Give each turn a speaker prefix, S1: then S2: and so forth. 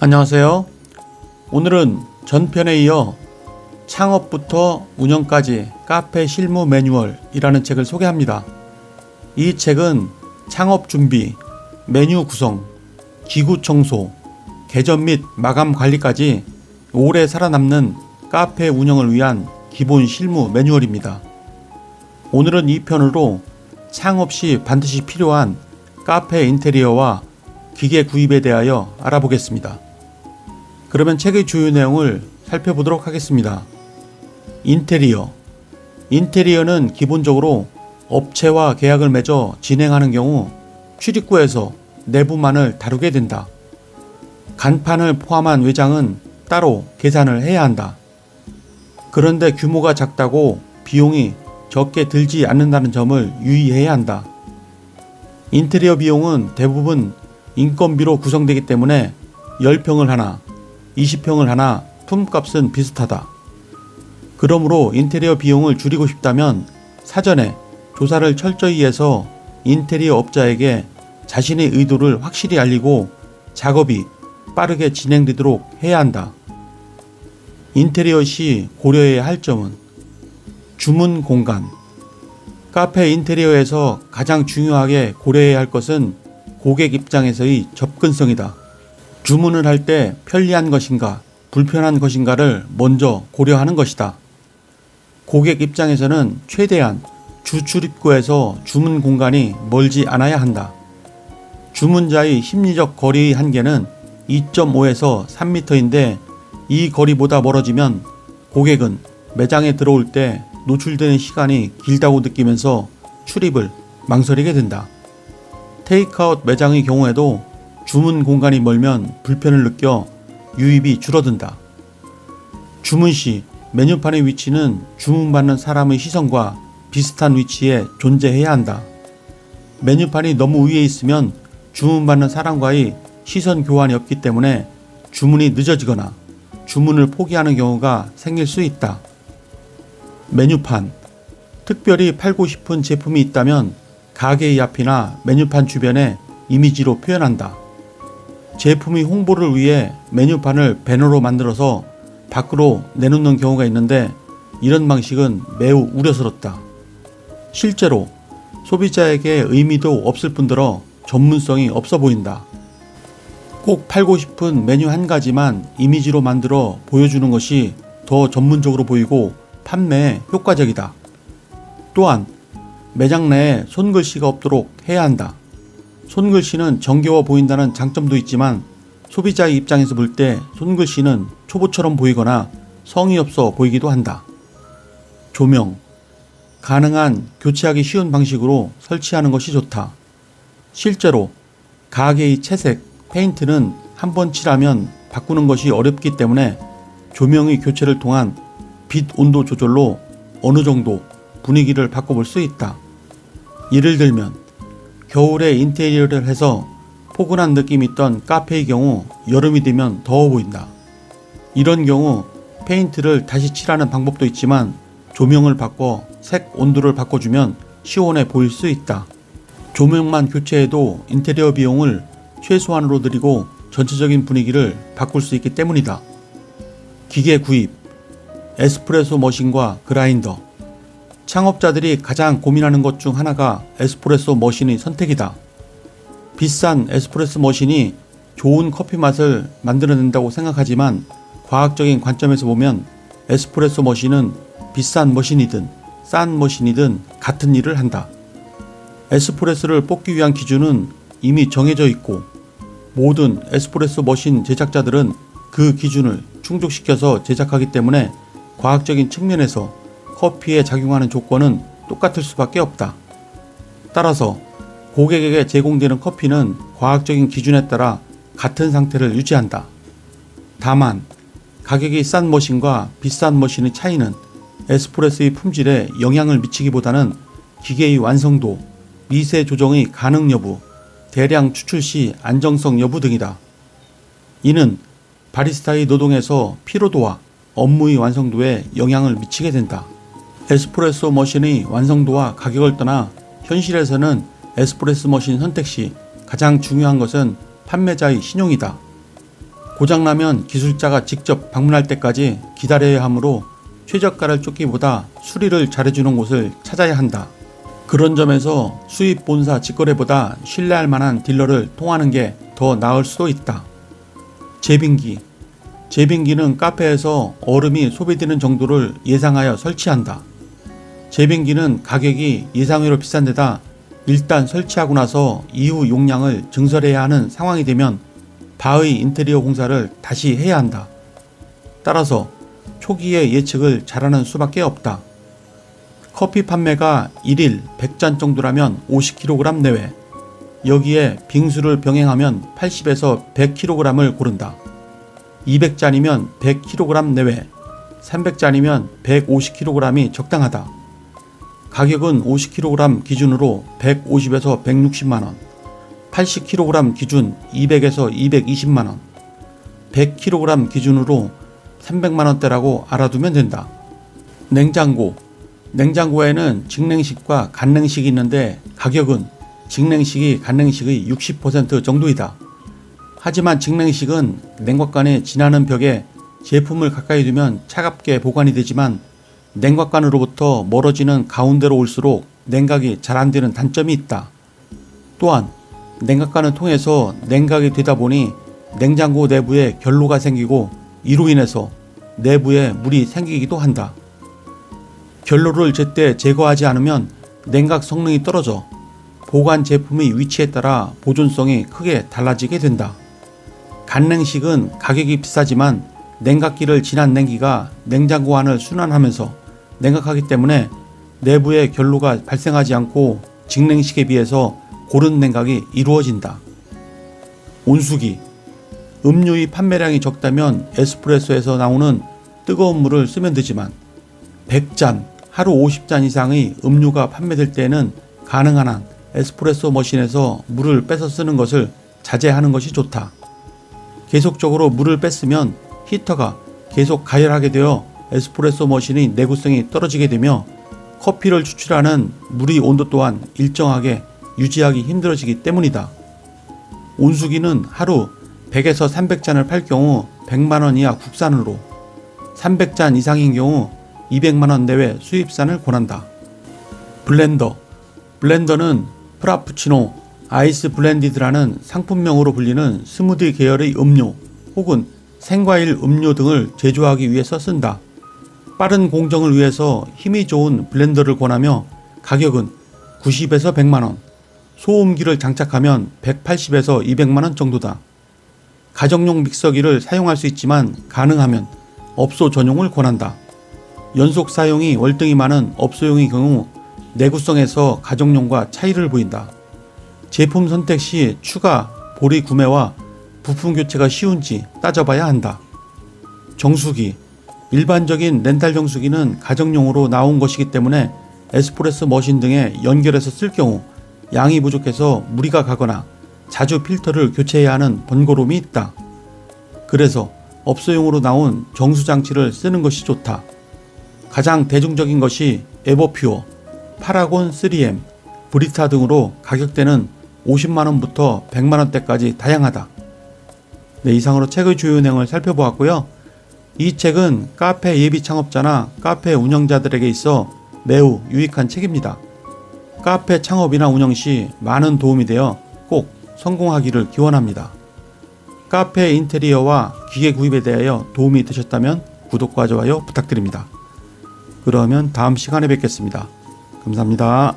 S1: 안녕하세요. 오늘은 전편에 이어 창업부터 운영까지 카페 실무 매뉴얼이라는 책을 소개합니다. 이 책은 창업 준비, 메뉴 구성, 기구 청소, 개점 및 마감 관리까지 오래 살아남는 카페 운영을 위한 기본 실무 매뉴얼입니다. 오늘은 이 편으로 창업 시 반드시 필요한 카페 인테리어와 기계 구입에 대하여 알아보겠습니다. 그러면 책의 주요 내용을 살펴보도록 하겠습니다. 인테리어는 기본적으로 업체와 계약을 맺어 진행하는 경우 출입구에서 내부만을 다루게 된다. 간판을 포함한 외장은 따로 계산을 해야 한다. 그런데 규모가 작다고 비용이 적게 들지 않는다는 점을 유의해야 한다. 인테리어 비용은 대부분 인건비로 구성되기 때문에 10평을 하나, 20평을 하나 품값은 비슷하다. 그러므로 인테리어 비용을 줄이고 싶다면 사전에 조사를 철저히 해서 인테리어 업자에게 자신의 의도를 확실히 알리고 작업이 빠르게 진행되도록 해야 한다. 인테리어 시 고려해야 할 점은 주문 공간. 카페 인테리어에서 가장 중요하게 고려해야 할 것은 고객 입장에서의 접근성이다. 주문을 할 때 편리한 것인가, 불편한 것인가를 먼저 고려하는 것이다. 고객 입장에서는 최대한 주 출입구에서 주문 공간이 멀지 않아야 한다. 주문자의 심리적 거리의 한계는 2.5에서 3m인데 이 거리보다 멀어지면 고객은 매장에 들어올 때 노출되는 시간이 길다고 느끼면서 출입을 망설이게 된다. 테이크아웃 매장의 경우에도 주문 공간이 멀면 불편을 느껴 유입이 줄어든다. 주문 시 메뉴판의 위치는 주문받는 사람의 시선과 비슷한 위치에 존재해야 한다. 메뉴판이 너무 위에 있으면 주문받는 사람과의 시선 교환이 없기 때문에 주문이 늦어지거나 주문을 포기하는 경우가 생길 수 있다. 메뉴판. 특별히 팔고 싶은 제품이 있다면 가게의 앞이나 메뉴판 주변에 이미지로 표현한다. 제품의 홍보를 위해 메뉴판을 배너로 만들어서 밖으로 내놓는 경우가 있는데 이런 방식은 매우 우려스럽다. 실제로 소비자에게 의미도 없을 뿐더러 전문성이 없어 보인다. 꼭 팔고 싶은 메뉴 한 가지만 이미지로 만들어 보여주는 것이 더 전문적으로 보이고 판매에 효과적이다. 또한 매장 내에 손글씨가 없도록 해야 한다. 손글씨는 정겨워 보인다는 장점도 있지만 소비자의 입장에서 볼 때 손글씨는 초보처럼 보이거나 성의 없어 보이기도 한다. 조명. 가능한 교체하기 쉬운 방식으로 설치하는 것이 좋다. 실제로 가게의 채색, 페인트는 한번 칠하면 바꾸는 것이 어렵기 때문에 조명의 교체를 통한 빛 온도 조절로 어느 정도 분위기를 바꿔볼 수 있다. 예를 들면 겨울에 인테리어를 해서 포근한 느낌이 있던 카페의 경우 여름이 되면 더워 보인다. 이런 경우 페인트를 다시 칠하는 방법도 있지만 조명을 바꿔 색 온도를 바꿔주면 시원해 보일 수 있다. 조명만 교체해도 인테리어 비용을 최소한으로 늘리고 전체적인 분위기를 바꿀 수 있기 때문이다. 기계 구입. 에스프레소 머신과 그라인더. 창업자들이 가장 고민하는 것 중 하나가 에스프레소 머신의 선택이다. 비싼 에스프레소 머신이 좋은 커피 맛을 만들어낸다고 생각하지만 과학적인 관점에서 보면 에스프레소 머신은 비싼 머신이든 싼 머신이든 같은 일을 한다. 에스프레소를 뽑기 위한 기준은 이미 정해져 있고 모든 에스프레소 머신 제작자들은 그 기준을 충족시켜서 제작하기 때문에 과학적인 측면에서 커피에 작용하는 조건은 똑같을 수밖에 없다. 따라서 고객에게 제공되는 커피는 과학적인 기준에 따라 같은 상태를 유지한다. 다만 가격이 싼 머신과 비싼 머신의 차이는 에스프레소의 품질에 영향을 미치기보다는 기계의 완성도, 미세 조정의 가능 여부, 대량 추출 시 안정성 여부 등이다. 이는 바리스타의 노동에서 피로도와 업무의 완성도에 영향을 미치게 된다. 에스프레소 머신의 완성도와 가격을 떠나 현실에서는 에스프레소 머신 선택 시 가장 중요한 것은 판매자의 신용이다. 고장나면 기술자가 직접 방문할 때까지 기다려야 하므로 최저가를 쫓기보다 수리를 잘해주는 곳을 찾아야 한다. 그런 점에서 수입 본사 직거래보다 신뢰할 만한 딜러를 통하는 게 더 나을 수도 있다. 제빙기는 카페에서 얼음이 소비되는 정도를 예상하여 설치한다. 제빙기는 가격이 예상외로 비싼 데다 일단 설치하고 나서 이후 용량을 증설해야 하는 상황이 되면 바의 인테리어 공사를 다시 해야 한다. 따라서 초기에 예측을 잘하는 수밖에 없다. 커피 판매가 1일 100잔 정도라면 50kg 내외, 여기에 빙수를 병행하면 80에서 100kg을 고른다. 200잔이면 100kg 내외, 300잔이면 150kg이 적당하다. 가격은 50kg 기준으로 150에서 160만원, 80kg 기준 200에서 220만원, 100kg 기준으로 300만원대라고 알아두면 된다. 냉장고에는 직냉식과 간냉식이 있는데 가격은 직냉식이 간냉식의 60% 정도이다. 하지만 직냉식은 냉각관에 지나는 벽에 제품을 가까이 두면 차갑게 보관이 되지만 냉각관으로부터 멀어지는 가운데로 올수록 냉각이 잘 안되는 단점이 있다. 또한 냉각관을 통해서 냉각이 되다 보니 냉장고 내부에 결로가 생기고 이로 인해서 내부에 물이 생기기도 한다. 결로를 제때 제거하지 않으면 냉각 성능이 떨어져 보관 제품의 위치에 따라 보존성이 크게 달라지게 된다. 간냉식은 가격이 비싸지만 냉각기를 지난 냉기가 냉장고 안을 순환하면서 냉각하기 때문에 내부에 결로가 발생하지 않고 직냉식에 비해서 고른 냉각이 이루어진다. 온수기, 음료의 판매량이 적다면 에스프레소에서 나오는 뜨거운 물을 쓰면 되지만 100잔, 하루 50잔 이상의 음료가 판매될 때에는 가능한 한 에스프레소 머신에서 물을 빼서 쓰는 것을 자제하는 것이 좋다. 계속적으로 물을 뺐으면 히터가 계속 가열하게 되어 에스프레소 머신의 내구성이 떨어지게 되며 커피를 추출하는 물의 온도 또한 일정하게 유지하기 힘들어지기 때문이다. 온수기는 하루 100에서 300잔을 팔 경우 100만원 이하 국산으로, 300잔 이상인 경우 200만원 내외 수입산을 권한다. 블렌더는 프라푸치노, 아이스 블렌디드라는 상품명으로 불리는 스무디 계열의 음료 혹은 생과일 음료 등을 제조하기 위해서 쓴다. 빠른 공정을 위해서 힘이 좋은 블렌더를 권하며 가격은 90에서 100만원, 소음기를 장착하면 180에서 200만원 정도다. 가정용 믹서기를 사용할 수 있지만 가능하면 업소 전용을 권한다. 연속 사용이 월등히 많은 업소용의 경우 내구성에서 가정용과 차이를 보인다. 제품 선택 시 추가 보리 구매와 부품 교체가 쉬운지 따져봐야 한다. 정수기, 일반적인 렌탈 정수기는 가정용으로 나온 것이기 때문에 에스프레소 머신 등에 연결해서 쓸 경우 양이 부족해서 무리가 가거나 자주 필터를 교체해야 하는 번거로움이 있다. 그래서 업소용으로 나온 정수장치를 쓰는 것이 좋다. 가장 대중적인 것이 에버퓨어, 파라곤 3M, 브리타 등으로 가격대는 50만원부터 100만원대까지 다양하다. 네, 이상으로 책의 주요 내용을 살펴보았고요. 이 책은 카페 예비 창업자나 카페 운영자들에게 있어 매우 유익한 책입니다. 카페 창업이나 운영 시 많은 도움이 되어 꼭 성공하기를 기원합니다. 카페 인테리어와 기계 구입에 대하여 도움이 되셨다면 구독과 좋아요 부탁드립니다. 그러면 다음 시간에 뵙겠습니다. 감사합니다.